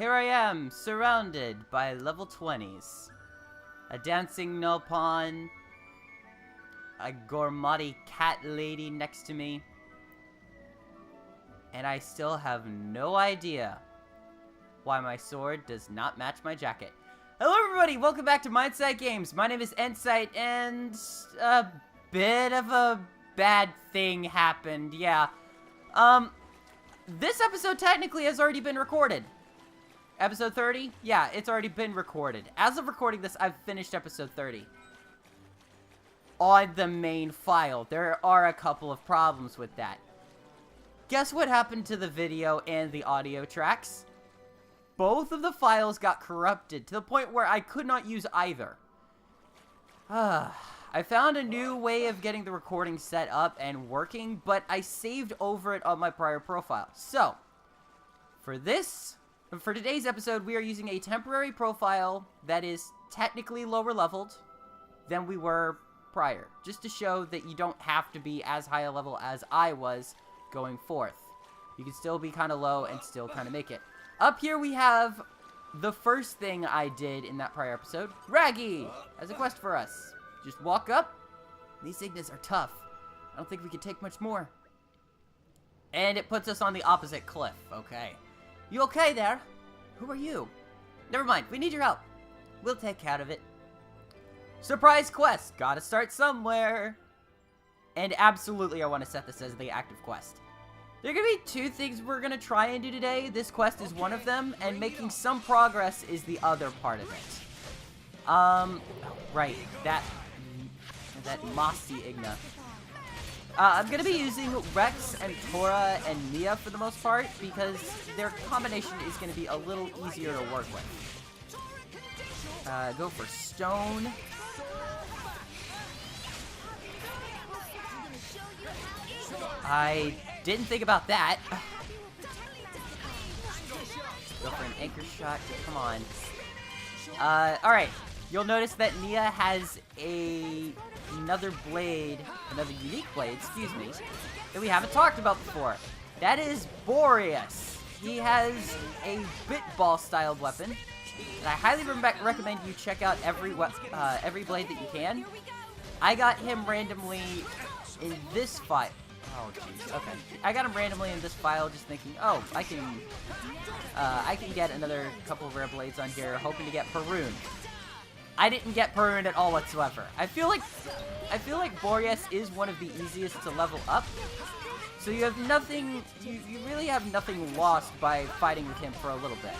Here I am, surrounded by level 20s. A dancing Nopon, a Gormati cat lady next to me, and I still have no idea why my sword does not match my jacket. Hello everybody, welcome back to Mindsight Games. My name is N-Sight, and a bit of a bad thing happened, yeah. This episode technically has already been recorded. Episode 30? Yeah, it's already been recorded. As of recording this, I've finished episode 30. On the main file. There are a couple of problems with that. Guess what happened to the video and the audio tracks? Both of the files got corrupted to the point where I could not use either. I found a new way of getting the recording set up and working, but I saved over it on my prior profile. So, for today's episode, we are using a temporary profile that is technically lower leveled than we were prior, just to show that you don't have to be as high a level as I was going forth. You can still be kind of low and still kind of make it. Up here we have the first thing I did in that prior episode. Raggy has a quest for us. Just walk up. These Ignas are tough. I don't think we can take much more. And it puts us on the opposite cliff. Okay. You okay there? Who are you? Never mind, we need your help. We'll take care of it. Surprise quest! Gotta start somewhere. And absolutely I want to set this as the active quest. There are gonna be two things we're gonna try and do today. This quest is one of them, and making some progress is the other part of it. Right, that mossy Igna. I'm going to be using Rex and Tora and Mia for the most part, because their combination is going to be a little easier to work with. Go for Stone. I didn't think about that. Go for an anchor shot. Come on. Alright. You'll notice that Nia has another unique blade, excuse me, that we haven't talked about before. That is Boreas. He has a Bitball-styled weapon, and I highly recommend you check out every blade that you can. I got him randomly in this file. Oh, jeez. Okay. I got him randomly in this file, just thinking, oh, I can get another couple of rare blades on here, hoping to get Perun. I didn't get Perun at all whatsoever. I feel like Boreas is one of the easiest to level up. So you have nothing, you really have nothing lost by fighting with him for a little bit.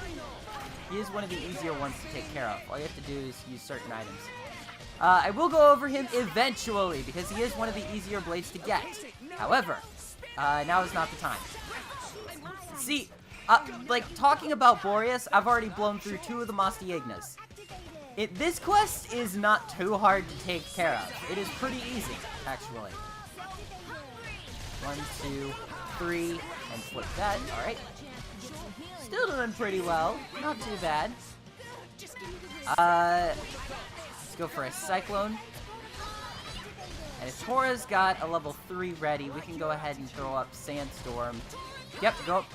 He is one of the easier ones to take care of. All you have to do is use certain items. I will go over him eventually, because he is one of the easier blades to get. However, now is not the time. See, like, talking about Boreas, I've already blown through 2 of the Mossy Ignas. This quest is not too hard to take care of. It is pretty easy, actually. 1, 2, 3, and flip that. Alright. Still doing pretty well. Not too bad. Let's go for a Cyclone. And if Tora's got a level 3 ready, we can go ahead and throw up Sandstorm. Yep, go up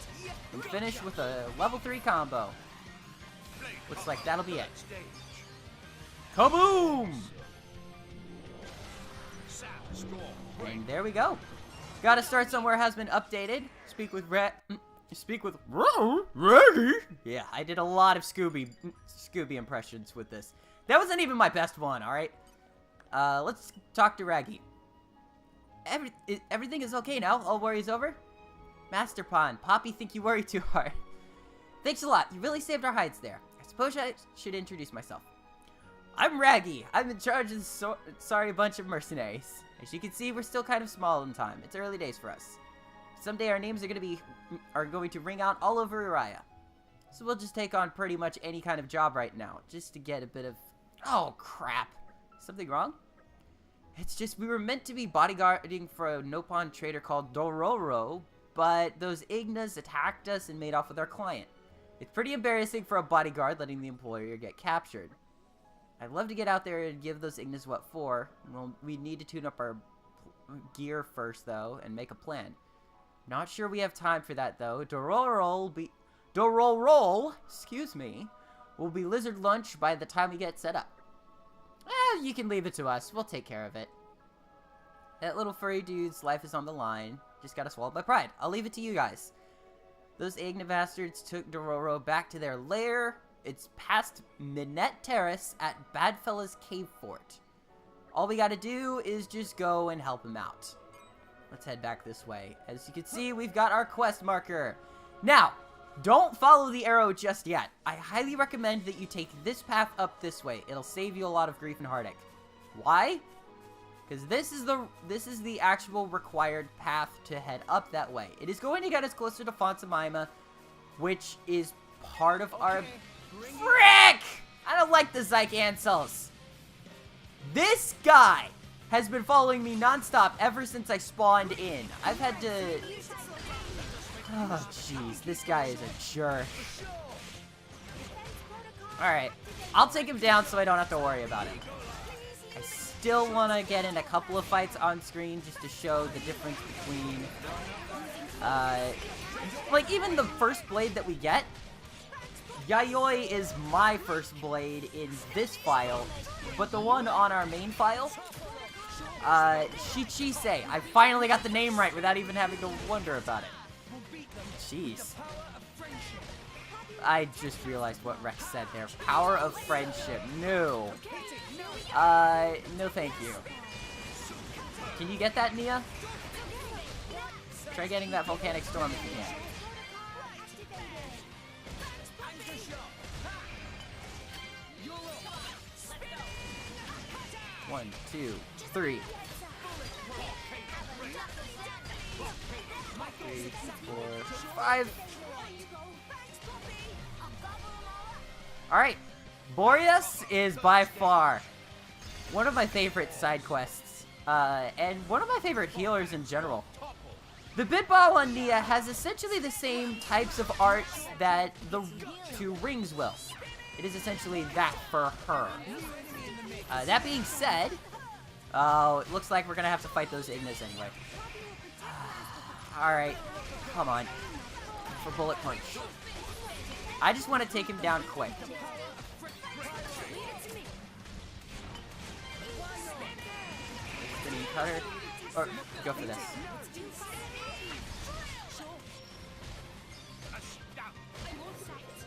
and finish with a level 3 combo. Looks like that'll be it. Kaboom! And there we go. Gotta start somewhere has been updated. Speak with Raggy. Yeah, I did a lot of Scooby impressions with this. That wasn't even my best one, alright? Let's talk to Raggy. Everything is okay now? All worries over? Master Pond, Poppy think you worry too hard. Thanks a lot. You really saved our hides there. I suppose I should introduce myself. I'm Raggy. I'm in charge of this sorry bunch of mercenaries. As you can see, we're still kind of small in time. It's early days for us. Someday our names are going to ring out all over Uriah. So we'll just take on pretty much any kind of job right now, just to get a bit of... Oh, crap. Something wrong? It's just we were meant to be bodyguarding for a Nopon trader called Dororo, but those Ignas attacked us and made off with our client. It's pretty embarrassing for a bodyguard letting the employer get captured. I'd love to get out there and give those Ignas what for. Well, we need to tune up our gear first, though, and make a plan. Not sure we have time for that, though. Dororo Dororo, excuse me, will be lizard lunch by the time we get set up. You can leave it to us. We'll take care of it. That little furry dude's life is on the line. Just gotta swallow my pride. I'll leave it to you guys. Those ignorant bastards took Dororo back to their lair. It's past Minette Terrace at Badfella's Cave Fort. All we gotta do is just go and help him out. Let's head back this way. As you can see, we've got our quest marker. Now, don't follow the arrow just yet. I highly recommend that you take this path up this way. It'll save you a lot of grief and heartache. Why? Because this is the actual required path to head up that way. It is going to get us closer to Fontsamaima, which is part of our... Frick! I don't like the Zyke Ansels. This guy has been following me nonstop ever since I spawned in. I've had to... Oh, jeez. This guy is a jerk. Alright. I'll take him down so I don't have to worry about it. I still want to get in a couple of fights on screen just to show the difference between... like, even the first blade that we get... Yayoi is my first blade in this file, but the one on our main file... Shichise. I finally got the name right without even having to wonder about it. Jeez. I just realized what Rex said there. Power of friendship. No. No thank you. Can you get that, Nia? Try getting that volcanic storm if you can. 1, 2, 3. 3, 4, 5. Alright. Boreas is by far one of my favorite side quests. And one of my favorite healers in general. The Bitball on Nia has essentially the same types of arts that the two rings will. It is essentially that for her. That being said, it looks like we're gonna have to fight those Ignas anyway. Alright, come on. For Bullet Punch. I just want to take him down quick. Spinning cutter. Or, go for this.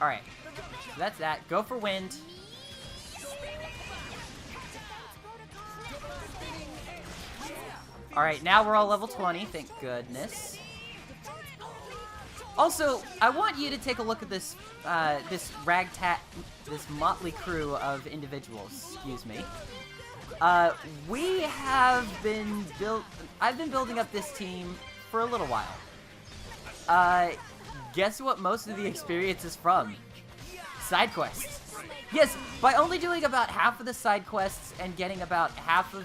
Alright, so that's that. Go for wind. Alright, now we're all level 20, thank goodness. Also, I want you to take a look at this, this motley crew of individuals, excuse me. I've been building up this team for a little while. Guess what most of the experience is from? Side quests. Yes, by only doing about half of the side quests and getting about half of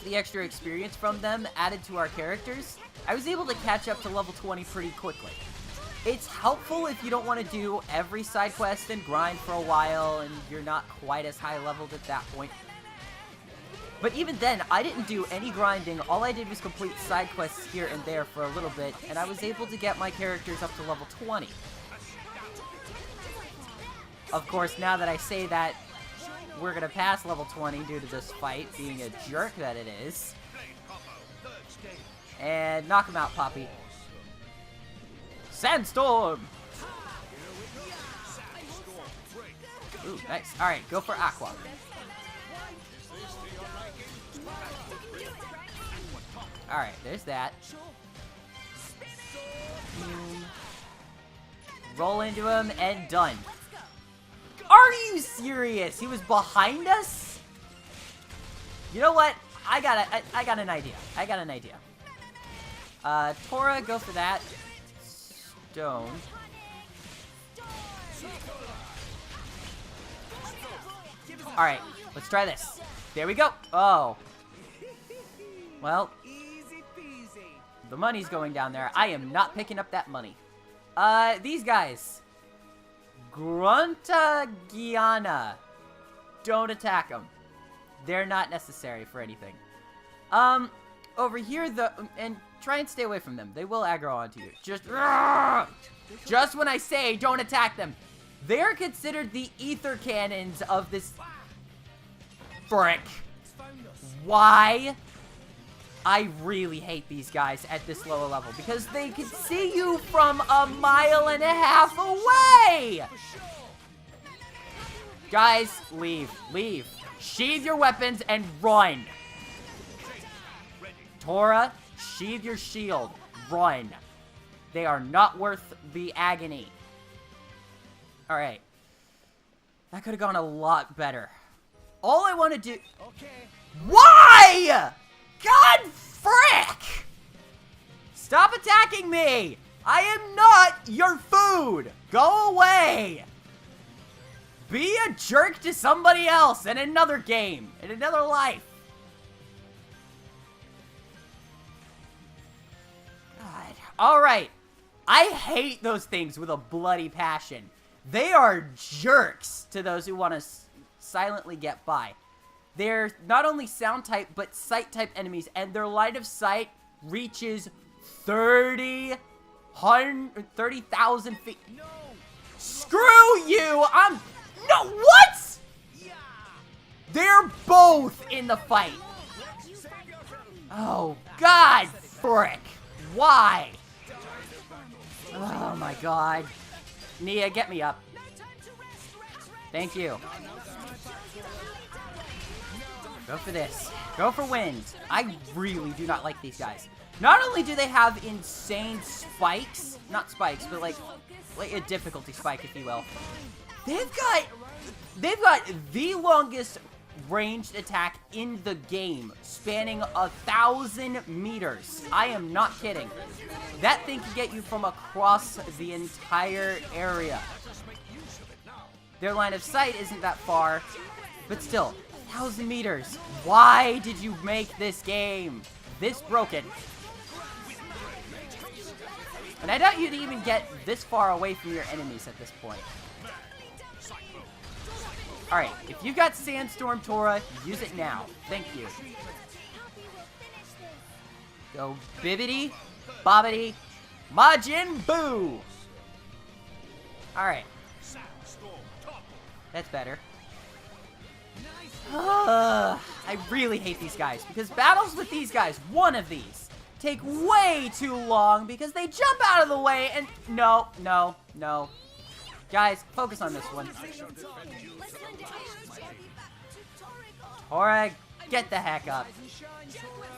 the extra experience from them added to our characters, I was able to catch up to level 20 pretty quickly. It's helpful if you don't want to do every side quest and grind for a while and you're not quite as high leveled at that point. But even then, I didn't do any grinding. All I did was complete side quests here and there for a little bit, and I was able to get my characters up to level 20. Of course, now that I say that, we're gonna pass level 20 due to this fight being a jerk that it is. And knock him out, Poppy. Sandstorm! Ooh, nice. Alright, go for Aqua. Alright, there's that. Roll into him and done. Are you serious? He was behind us? You know what? I got an idea. Tora, go for that. Stone. Alright, let's try this. There we go. Oh. Well, the money's going down there. I am not picking up that money. These guys. Gruntagiana. Don't attack them. They're not necessary for anything. Over here, and try and stay away from them. They will aggro onto you. Just Just when I say don't attack them. They're considered the ether cannons of this... Frick. Why? I really hate these guys at this lower level because they can see you from 1.5 miles away! Guys, leave. Leave. Sheathe your weapons and run. Tora, sheathe your shield. Run. They are not worth the agony. Alright. That could have gone a lot better. All I want to do... Why? God frick! Stop attacking me! I am not your food! Go away! Be a jerk to somebody else in another game, in another life. God. Alright. I hate those things with a bloody passion. They are jerks to those who want to silently get by. They're not only sound type, but sight type enemies, and their line of sight reaches 30,000 feet. No. Screw you! No, what? They're both in the fight. Oh, God, frick. Why? Oh, my God. Nia, get me up. Thank you. Go for this. Go for wind. I really do not like these guys. Not only do they have insane spikes, not spikes, but like a difficulty spike, if you will. They've got the longest ranged attack in the game, spanning 1,000 meters. I am not kidding. That thing can get you from across the entire area. Their line of sight isn't that far, but still, 1,000 meters. Why did you make this game this broken? And I doubt you'd even get this far away from your enemies at this point. Alright, if you got Sandstorm, Tora, use it now. Thank you. Go bibbity, bobbity, Majin Buu! Alright. That's better. I really hate these guys, because battles with these guys, one of these, take way too long because they jump out of the way and... No. Guys, focus on this one. Tora, get the heck up.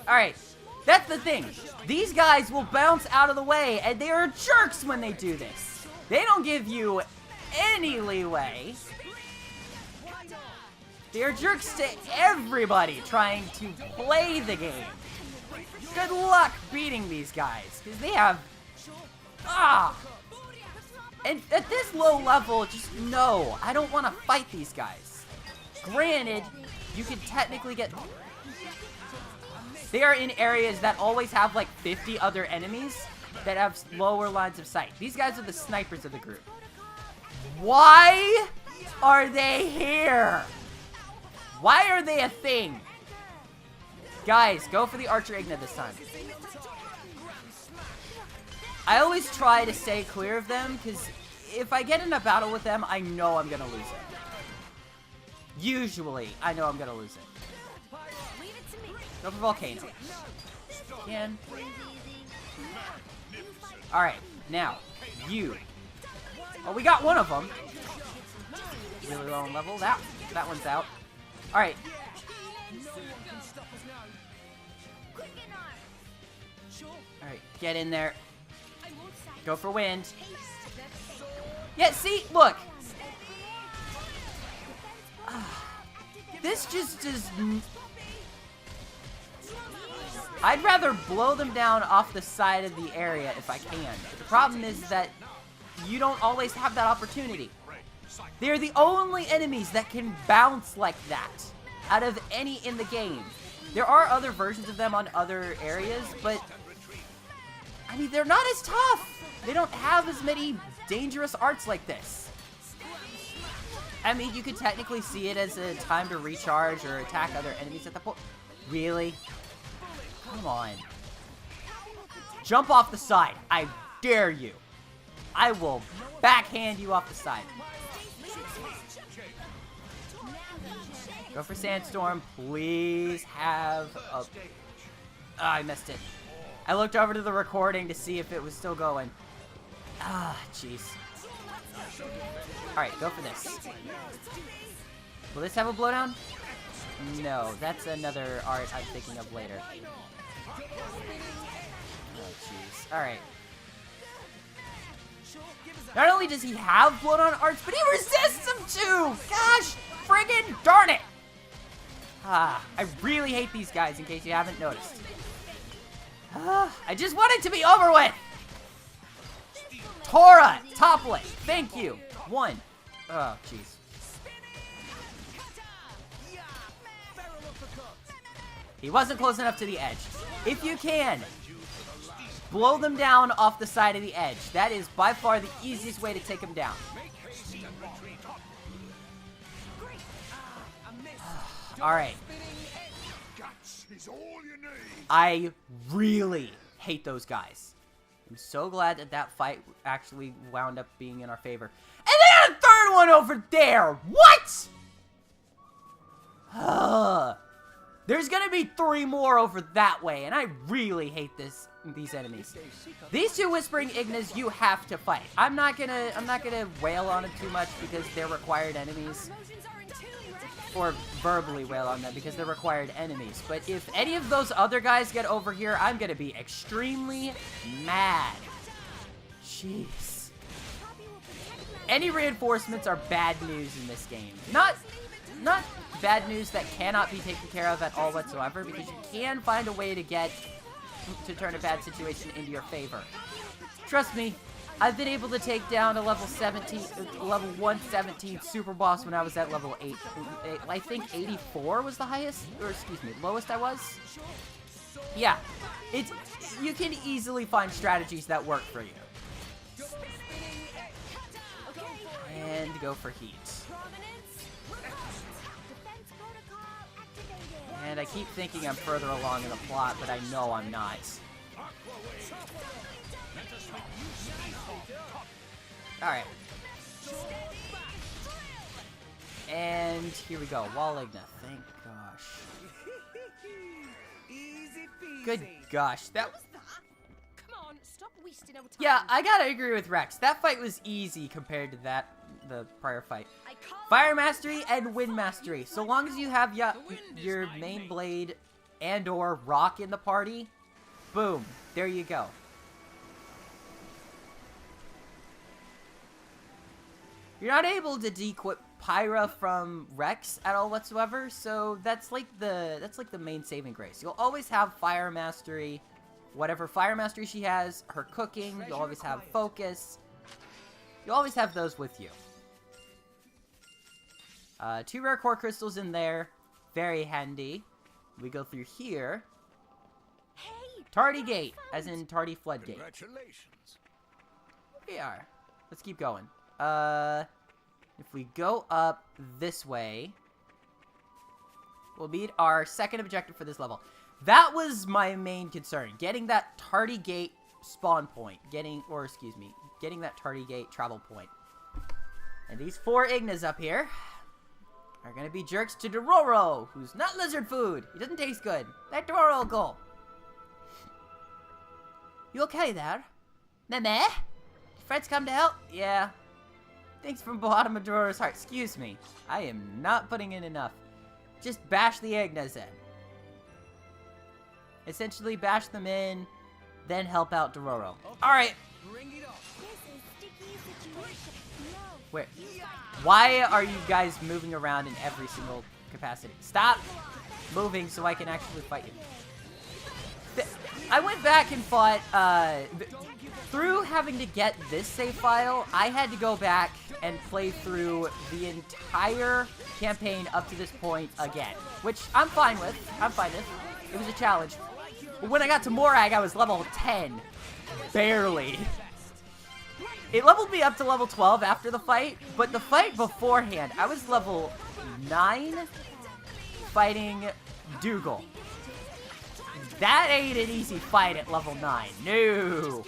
Alright, that's the thing. These guys will bounce out of the way, and they are jerks when they do this. They don't give you any leeway. They are jerks to everybody trying to play the game. Good luck beating these guys, because they have... And at this low level, just no, I don't want to fight these guys. Granted, you could technically get... They are in areas that always have like 50 other enemies that have lower lines of sight. These guys are the snipers of the group. Why are they here? Why are they a thing? Guys, go for the Archer Igna this time. I always try to stay clear of them, because if I get in a battle with them, I know I'm going to lose it. Usually, I know I'm going to lose it. Go for Volcano. Again. Alright, now, you. Oh, we got one of them. Really low on level. That one's out. Alright. Alright, get in there. Go for wind. Yeah, see? Look. This just does... I'd rather blow them down off the side of the area if I can. But the problem is that you don't always have that opportunity. They're the only enemies that can bounce like that out of any in the game. There are other versions of them on other areas, but I mean, they're not as tough. They don't have as many dangerous arts like this. I mean, you could technically see it as a time to recharge or attack other enemies at the point. Really? Come on. Jump off the side. I dare you. I will backhand you off the side. Go for Sandstorm. Please have a... Oh, I missed it. I looked over to the recording to see if it was still going. Ah, jeez. Alright, go for this. Will this have a blowdown? No, that's another art I'm thinking of later. Oh, jeez. Alright. Not only does he have blowdown arts, but he resists them too! Gosh, friggin' darn it! Ah, I really hate these guys, in case you haven't noticed. Ah, I just want it to be over with! Tora, top lane, thank you. 1. Oh, jeez. He wasn't close enough to the edge. If you can, blow them down off the side of the edge. That is by far the easiest way to take them down. Alright. I really hate those guys. I'm so glad that that fight actually wound up being in our favor. And they got a third one over there! What?! There's gonna be 3 more over that way, and I really hate these enemies. These 2 Whispering Ignas you have to fight. I'm not gonna wail on them too much because they're required enemies. Or verbally wail on them because they're required enemies. But if any of those other guys get over here, I'm gonna be extremely mad. Jeez. Any reinforcements are bad news in this game. Not bad news that cannot be taken care of at all whatsoever, because you can find a way to turn a bad situation into your favor. Trust me, I've been able to take down a level 117 super boss when I was at level 8. I think 84 was the highest, or excuse me, lowest I was. Yeah, you can easily find strategies that work for you. And go for heat. And I keep thinking I'm further along in the plot, but I know I'm not. Alright. And here we go. Wall Igna. Thank gosh. Good gosh. That was... Come on, stop wasting our time. Yeah, I gotta agree with Rex. That fight was easy compared to the prior fight. Fire Mastery and Wind Mastery. So long as you have your main blade and or rock in the party, boom, there you go. You're not able to de-equip Pyra from Rex at all whatsoever, so that's like the main saving grace. You'll always have Fire Mastery, whatever Fire Mastery she has, her cooking, you'll always have Focus. You'll always have those with you. 2 rare core crystals in there. Very handy. We go through here. Tardy Gate, as in Tardy Floodgate. Congratulations. Here we are. Let's keep going. If we go up this way, we'll meet our second objective for this level. That was my main concern. Getting that Tardy Gate spawn point. Getting that Tardy Gate travel point. And these 4 Ignas up here are gonna be jerks to Dororo, who's not lizard food. He doesn't taste good. Let Dororo go. You okay there? Meh? Friends come to help? Yeah. Thanks from the bottom of Dororo's heart. Excuse me. I am not putting in enough. Just bash the Ignas in. Essentially bash them in, then help out Dororo. Okay. Alright. Where? Why are you guys moving around in every single capacity? Stop moving so I can actually fight you. I went back and fought, through having to get this save file, I had to go back and play through the entire campaign up to this point again. Which I'm fine with. It was a challenge. But when I got to Morag, I was level 10. Barely. It leveled me up to level 12 after the fight, but the fight beforehand, I was level 9 fighting Dougal. That ain't an easy fight at level 9. No.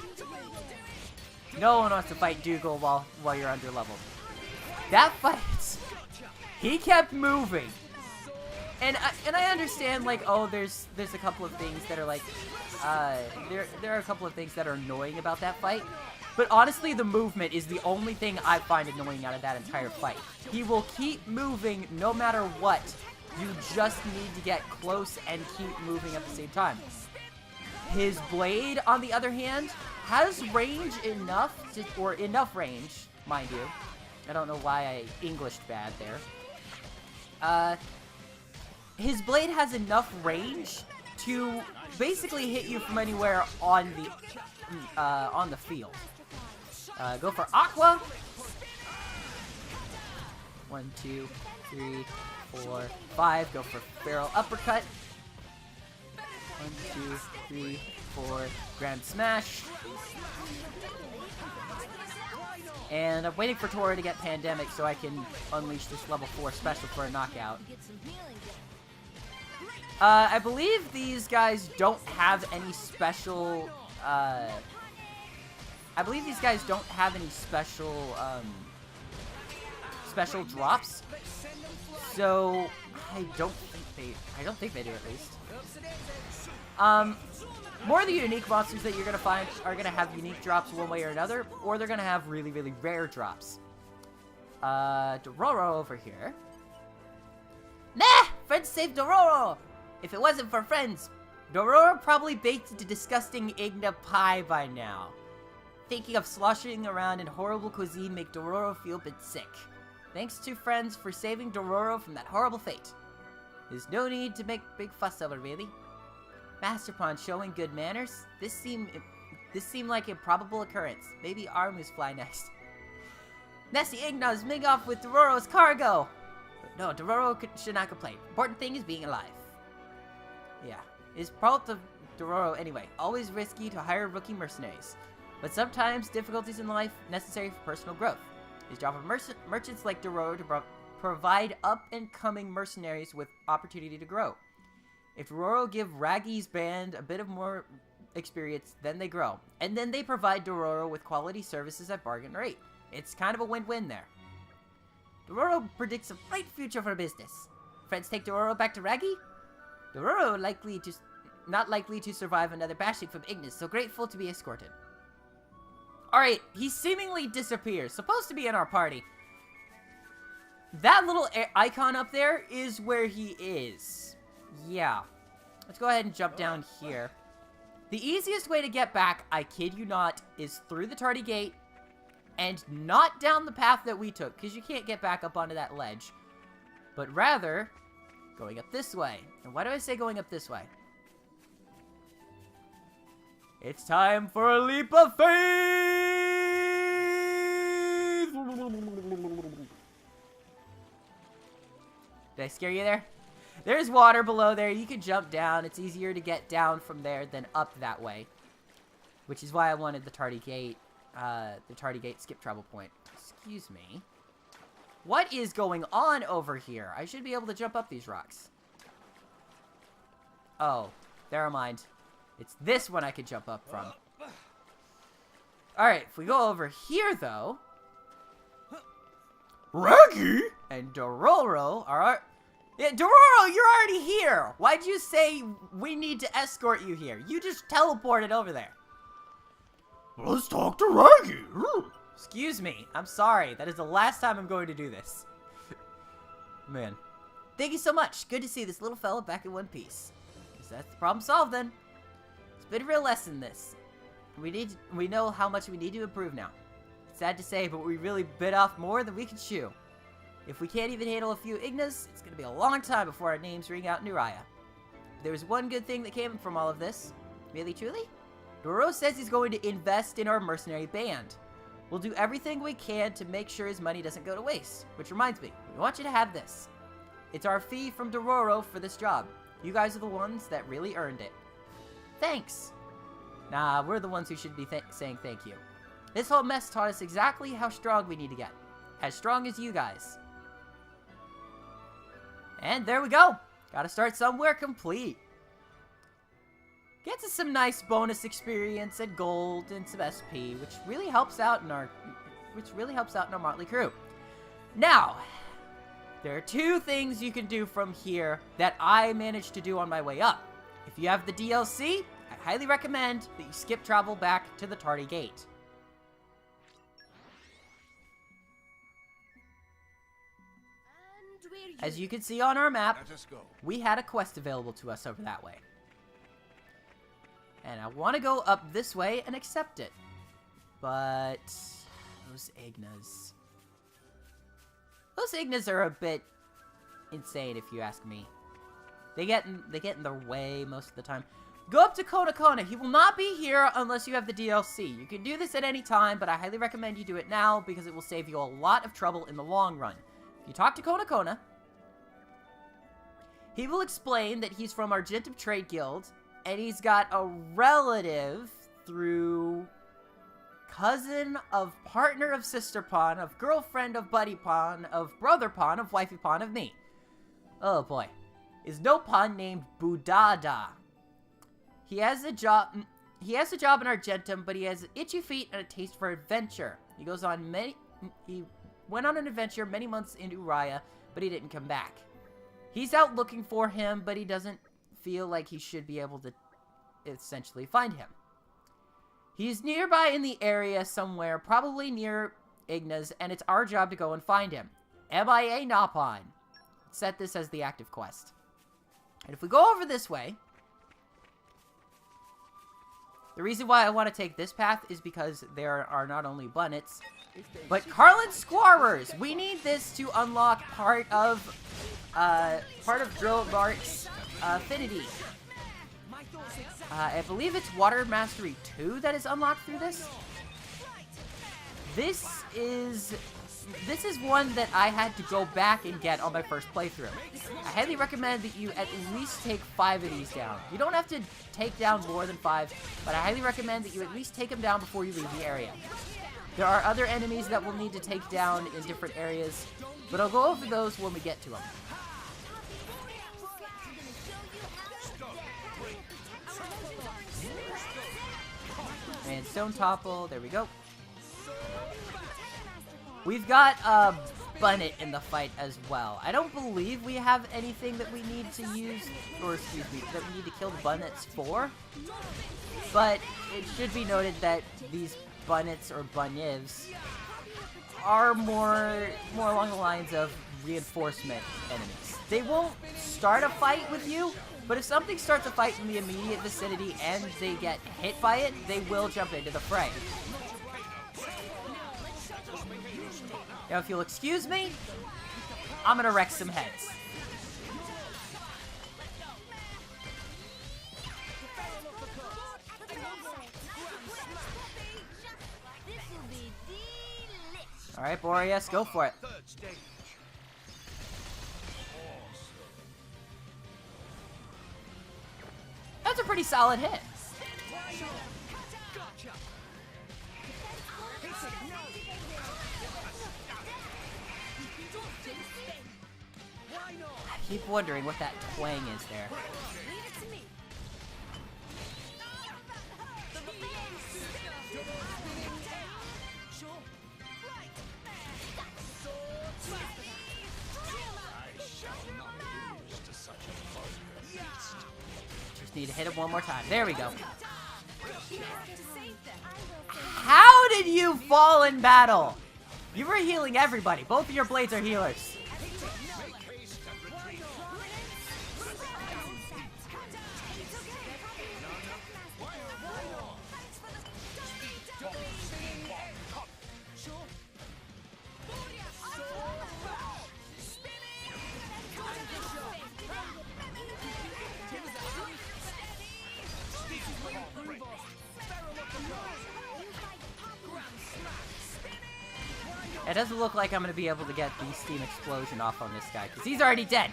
No one wants to fight Dougal while you're under-leveled. That fight, he kept moving. And I understand, like, oh, there's a couple of things that are, like, there are a couple of things that are annoying about that fight. But honestly, the movement is the only thing I find annoying out of that entire fight. He will keep moving no matter what. You just need to get close and keep moving at the same time. His blade, on the other hand, has range enough or enough range, mind you. I don't know why I Englished bad there. His blade has enough range to basically hit you from anywhere on the field. Go for Aqua. 1, 2, 3, 4, 5. Go for Barrel Uppercut. 1, 2, 3, 4. Grand Smash. And I'm waiting for Tora to get Pandemic so I can unleash this level 4 special for a knockout. I believe these guys don't have any special, special drops. So I don't think they do, at least. More of the unique monsters that you're gonna find are gonna have unique drops one way or another, or they're gonna have really, really rare drops. Dororo over here. Nah! Friends saved Dororo! If it wasn't for friends, Dororo probably baked into disgusting Igna pie by now. Thinking of sloshing around in horrible cuisine make Dororo feel a bit sick. Thanks to friends for saving Dororo from that horrible fate. There's no need to make big fuss over, really. Master Pawn showing good manners? This seemed like a probable occurrence. Maybe Armus fly next. Nessie Igna's ming off with Dororo's cargo! But no, Dororo should not complain. Important thing is being alive. Yeah. It's part of Dororo anyway. Always risky to hire rookie mercenaries. But sometimes difficulties in life necessary for personal growth. His job of merchants like Dororo to provide up-and-coming mercenaries with opportunity to grow. If Dororo give Raggy's band a bit of more experience, then they grow. And then they provide Dororo with quality services at bargain rate. It's kind of a win-win there. Dororo predicts a bright future for business. Friends take Dororo back to Raggy? Dororo not likely to survive another bashing from Ignis, so grateful to be escorted. Alright, he seemingly disappears. Supposed to be in our party. That little icon up there is where he is. Yeah. Let's go ahead and jump down here. The easiest way to get back, I kid you not, is through the tardy gate and not down the path that we took, because you can't get back up onto that ledge. But rather, going up this way. And why do I say going up this way? It's time for a leap of faith! Did I scare you there? There's water below there. You can jump down. It's easier to get down from there than up that way. Which is why I wanted the tardy gate skip travel point. Excuse me. What is going on over here? I should be able to jump up these rocks. Oh, never mind. It's this one I could jump up from. Alright, if we go over here, though... Raggy and Dororo are... Yeah, Dororo, you're already here! Why'd you say we need to escort you here? You just teleported over there. Let's talk to Raggy. Excuse me. I'm sorry. That is the last time I'm going to do this. Man. Thank you so much. Good to see this little fella back in one piece. Guess that's the problem solved then. It's been a real lesson, this. We know how much we need to improve now. It's sad to say, but we really bit off more than we could chew. If we can't even handle a few Ignas, it's going to be a long time before our names ring out in Uriah. There's one good thing that came from all of this. Really, truly? Dororo says he's going to invest in our mercenary band. We'll do everything we can to make sure his money doesn't go to waste. Which reminds me, we want you to have this. It's our fee from Dororo for this job. You guys are the ones that really earned it. Thanks. Nah, we're the ones who should be saying thank you. This whole mess taught us exactly how strong we need to get. As strong as you guys. And there we go. Gotta start somewhere complete. gets us some nice bonus experience and gold and some SP, which really helps out in our motley crew. Now, there are two things you can do from here that I managed to do on my way up. If you have the DLC, I highly recommend that you skip travel back to the Tardy Gate. And where you? As you can see on our map, Let us go. we had a quest available to us over that way. And I want to go up this way and accept it. But those Ignas. Those Ignas are a bit insane if you ask me. They get in their way most of the time. Go up to Chronicles. He will not be here unless you have the DLC. You can do this at any time, but I highly recommend you do it now because it will save you a lot of trouble in the long run. If you talk to Chronicles, he will explain that he's from Argentum Trade Guild, and he's got a relative through cousin of partner of sister pawn, of girlfriend of buddy pawn, of brother pawn, of wifey pawn, of me. Oh boy. Is no pawn named Budada. He has a job in Argentum, but he has itchy feet and a taste for adventure. He went on an adventure many months in Uriah, but he didn't come back. He's out looking for him, but he doesn't feel like he should be able to essentially find him. He's nearby in the area somewhere, probably near Igna's, and it's our job to go and find him. MIA Napon. Set this as the active quest. And if we go over this way, the reason why I want to take this path is because there are not only bunnets, but Carlin Squarers. We need this to unlock part of Drill Mark's affinity. I believe it's Water Mastery 2 that is unlocked through this. This is one that I had to go back and get on my first playthrough. I highly recommend that you at least take 5 of these down. You don't have to take down more than 5, but I highly recommend that you at least take them down before you leave the area. There are other enemies that we'll need to take down in different areas, but I'll go over those when we get to them. And Stone Topple, there we go. We've got Bunnet in the fight as well. I don't believe we have anything that we need to use, or excuse me, that we need to kill the Bunnets for. But it should be noted that these Bunnets or Bunnivs are more along the lines of reinforcement enemies. They won't start a fight with you, but if something starts a fight in the immediate vicinity and they get hit by it, they will jump into the fray. Now, if you'll excuse me, I'm gonna wreck some heads. Alright, Boreas, go for it. That's a pretty solid hit. I keep wondering what that twang is there. Just need to hit him one more time. There we go. How did you fall in battle? You were healing everybody. Both of your blades are healers. It doesn't look like I'm going to be able to get the Steam Explosion off on this guy, because he's already dead.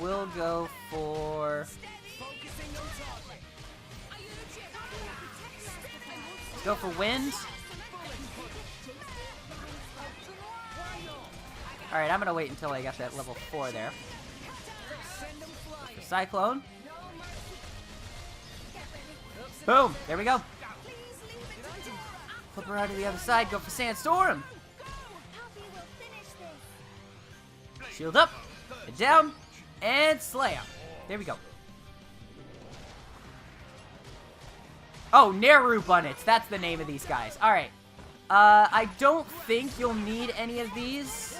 We'll go for... Let's go for Wind. Alright, I'm going to wait until I get that level 4 there. Cyclone. Boom! There we go. Flip around to the other side. Go for Sandstorm. Shield up. And down. And slay him. There we go. Oh, Neru Bunnets. That's the name of these guys. Alright. I don't think you'll need any of these.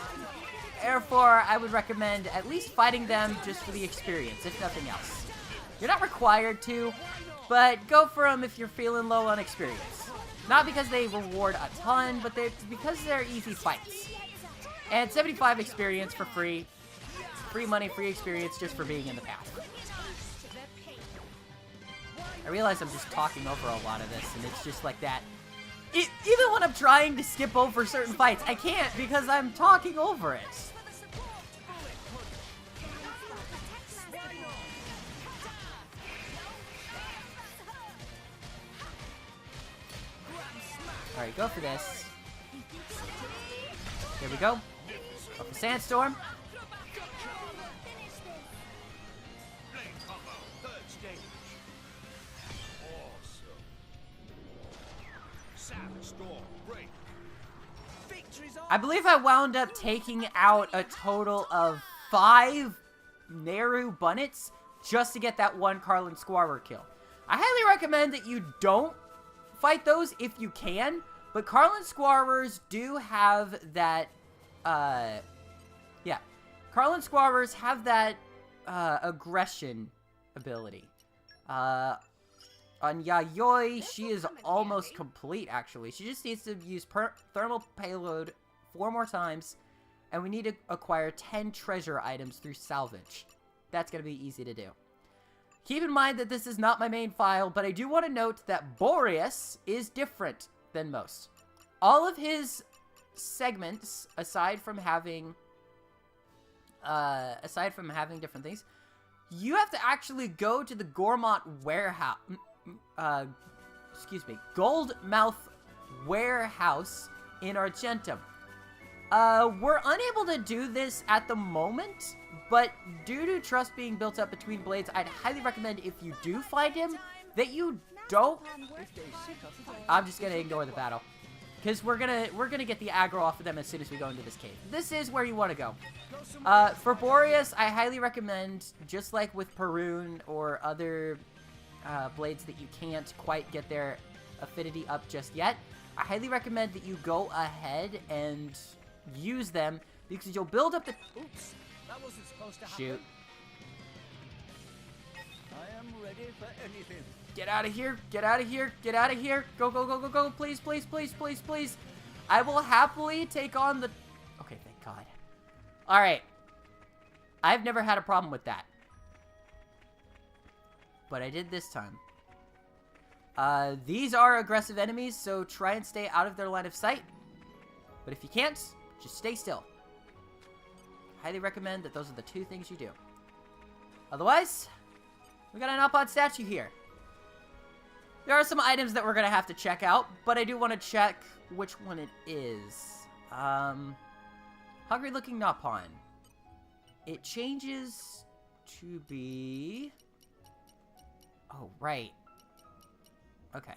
Therefore, I would recommend at least fighting them just for the experience, if nothing else. You're not required to, but go for them if you're feeling low on experience. Not because they reward a ton, but because they're easy fights. And 75 experience for free. Free money, free experience just for being in the path. I realize I'm just talking over a lot of this, and it's just like that. Even when I'm trying to skip over certain fights, I can't because I'm talking over it. Alright, go for this. Here we go. Go for Sandstorm. I believe I wound up taking out a total of 5 Neru Bunnets just to get that one Carlin Squarrer kill. I highly recommend that you don't fight those if you can, but Carlin Squarrers do have that, yeah. Carlin Squarrers have that, aggression ability. On Yayoi, she is almost complete, actually. She just needs to use thermal payload 4 more times, and we need to acquire 10 treasure items through salvage. That's going to be easy to do. Keep in mind that this is not my main file, but I do want to note that Boreas is different than most. All of his segments, aside from having different things, you have to actually go to the Gormont warehouse, Goldmouth warehouse in Argentum. We're unable to do this at the moment, but due to trust being built up between blades, I'd highly recommend if you do find him, that you don't... I'm just gonna ignore the battle. Because we're gonna get the aggro off of them as soon as we go into this cave. This is where you want to go. For Boreas, I highly recommend, just like with Perun or other blades that you can't quite get their affinity up just yet, I highly recommend that you go ahead and use them, because you'll build up the... Oops, that wasn't supposed to happen. Shoot. I am ready for anything. Get out of here, get out of here, get out of here. Go, go, go, go, go. Please, please, please, please, please. I will happily take on the... Okay, thank God. Alright. I've never had a problem with that. But I did this time. These are aggressive enemies, so try and stay out of their line of sight. But if you can't, just stay still. Highly recommend that those are the 2 things you do. Otherwise, we got an Alpod statue here. There are some items that we're going to have to check out, but I do want to check which one it is. Hungry Looking Nopon. It changes to be... Oh, right. Okay.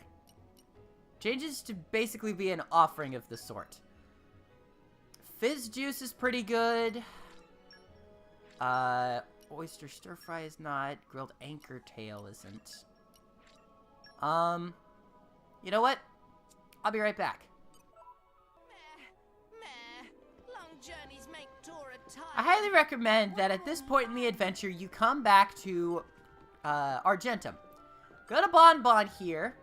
Changes to basically be an offering of the sort. Fizz Juice is pretty good. Oyster Stir Fry is not. Grilled Anchor Tail isn't. You know what? I'll be right back. Long journeys make Tora tired. I highly recommend that at this point in the adventure, you come back to, Argentum. Go to Bon Bon here,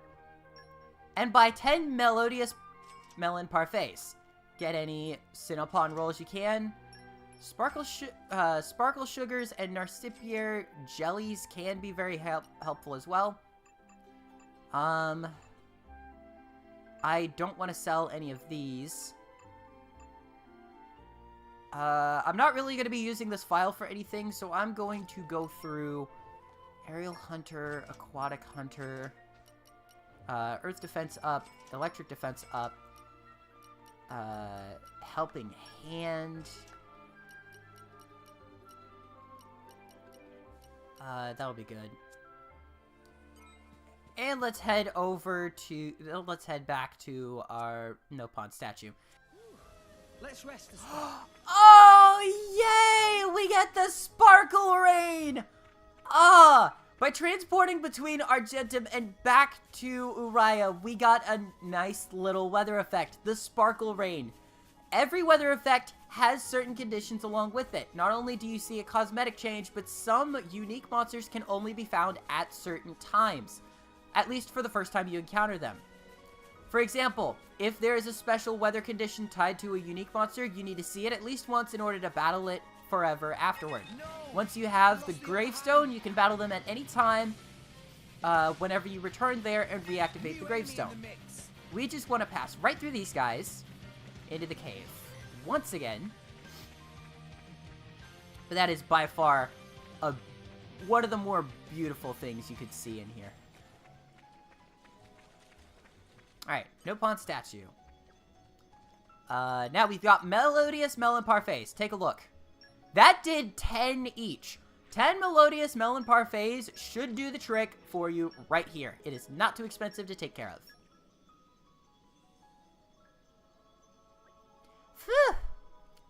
and buy 10 Melodious Melon Parfaits. Get any Cinnapon rolls you can. Sparkle Sugars and Narcipier Jellies can be very helpful as well. I don't want to sell any of these. I'm not really going to be using this file for anything, so I'm going to go through Aerial Hunter, Aquatic Hunter, Earth Defense up, Electric Defense up, Helping Hand. That'll be good. And let's head let's head back to our No Pond statue. Let's rest as Oh, yay! We get the sparkle rain! By transporting between Argentum and back to Uriah, we got a nice little weather effect, the sparkle rain. Every weather effect has certain conditions along with it. Not only do you see a cosmetic change, but some unique monsters can only be found at certain times, at least for the first time you encounter them. For example, if there is a special weather condition tied to a unique monster, you need to see it at least once in order to battle it forever afterward. Once you have the gravestone, you can battle them at any time whenever you return there and reactivate the gravestone. We just want to pass right through these guys into the cave once again. But that is by far one of the more beautiful things you could see in here. Alright, no pond statue. Now we've got Melodious Melon Parfaits. Take a look. That did 10 each. 10 Melodious Melon Parfaits should do the trick for you right here. It is not too expensive to take care of. Phew!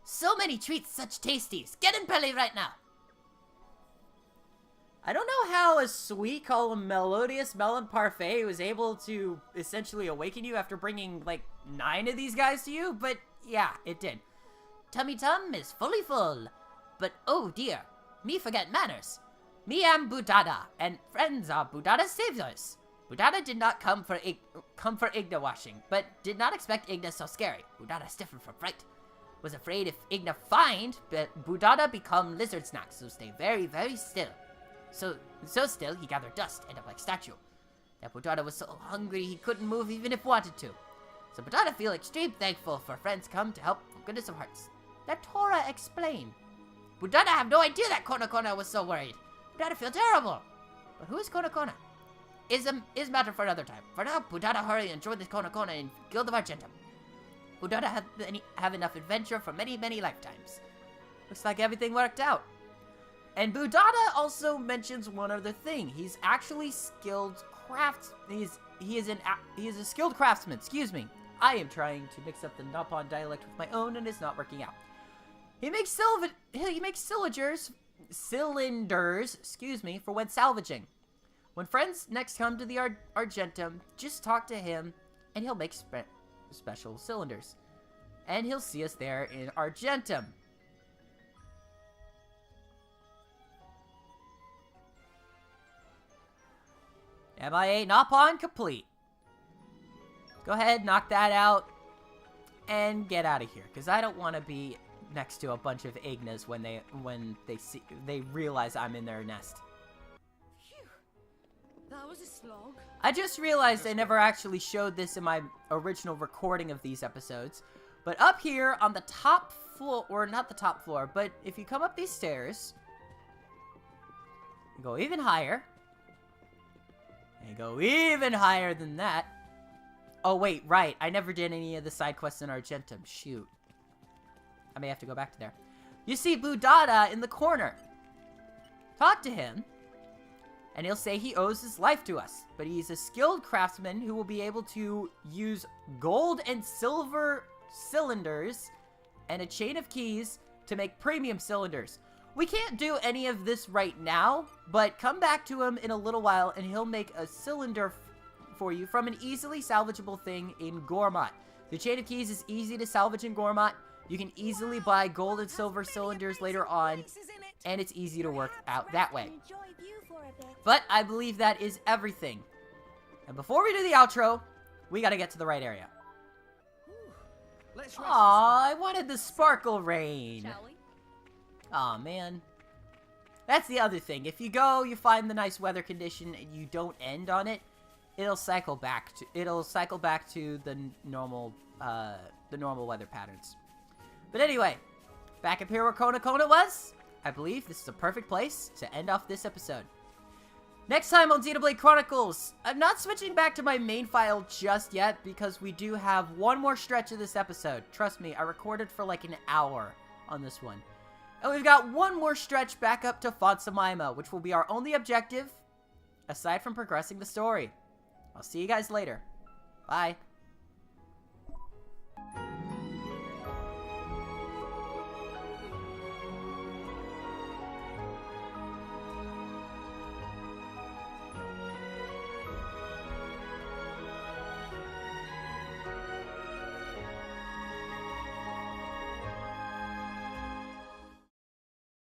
So many treats, such tasties. Get in belly right now. I don't know how a sweet called Melodious Melon Parfait was able to essentially awaken you after bringing, like, 9 of these guys to you, but yeah, it did. Tummy Tum is fully full. But oh dear, me forget manners. Me am Budada, and friends are Budada saviors. Budada did not come for Igna washing, but did not expect Igna so scary. Budada stiffened from fright. Was afraid if Igna find, but Budada become lizard snacks, so stay very, very still. So still, he gathered dust, end up like statue. That Budada was so hungry he couldn't move even if wanted to. So Budada feel extreme thankful for friends come to help from goodness of hearts. Let Tora explain. Budada have no idea that Kona was so worried. Budada feel terrible. But who is Kona? Is matter for another time. For now, Budada hurry and join the Kona in Guild of Argentum. Budada have enough adventure for many, many lifetimes. Looks like everything worked out. And Budada also mentions one other thing. He's actually skilled he is a skilled craftsman. Excuse me. I am trying to mix up the Nippon dialect with my own, and it's not working out. He makes cylinders, excuse me, for when salvaging. When friends next come to the Argentum, just talk to him, and he'll make special cylinders. And he'll see us there in Argentum. MIA Nippon complete. Go ahead, knock that out, and get out of here, because I don't want to be next to a bunch of Ignas when they realize I'm in their nest. Phew. That was a slog. I just realized I never actually showed this in my original recording of these episodes, but up here on the top floor, or not the top floor, but if you come up these stairs, and go even higher, and go even higher than that. Oh wait, right, I never did any of the side quests in Argentum, shoot. I may have to go back to there. You see Budada in the corner. Talk to him, and he'll say he owes his life to us, but he's a skilled craftsman who will be able to use gold and silver cylinders and a chain of keys to make premium cylinders. We can't do any of this right now, but come back to him in a little while and he'll make a cylinder for you from an easily salvageable thing in Gormat. The chain of keys is easy to salvage in Gormat. You can easily buy gold and silver cylinders later on, and it's easy to work out that way. But I believe that is everything. And before we do the outro, we gotta get to the right area. Aw, I wanted the sparkle rain. Shall we? Aw, man. That's the other thing. If you go, you find the nice weather condition, and you don't end on it, it'll cycle back to the normal weather patterns. But anyway, back up here where Kona was, I believe this is a perfect place to end off this episode. Next time on Xenoblade Chronicles, I'm not switching back to my main file just yet because we do have one more stretch of this episode. Trust me, I recorded for like an hour on this one. And we've got one more stretch back up to Fonsamaima, which will be our only objective, aside from progressing the story. I'll see you guys later. Bye.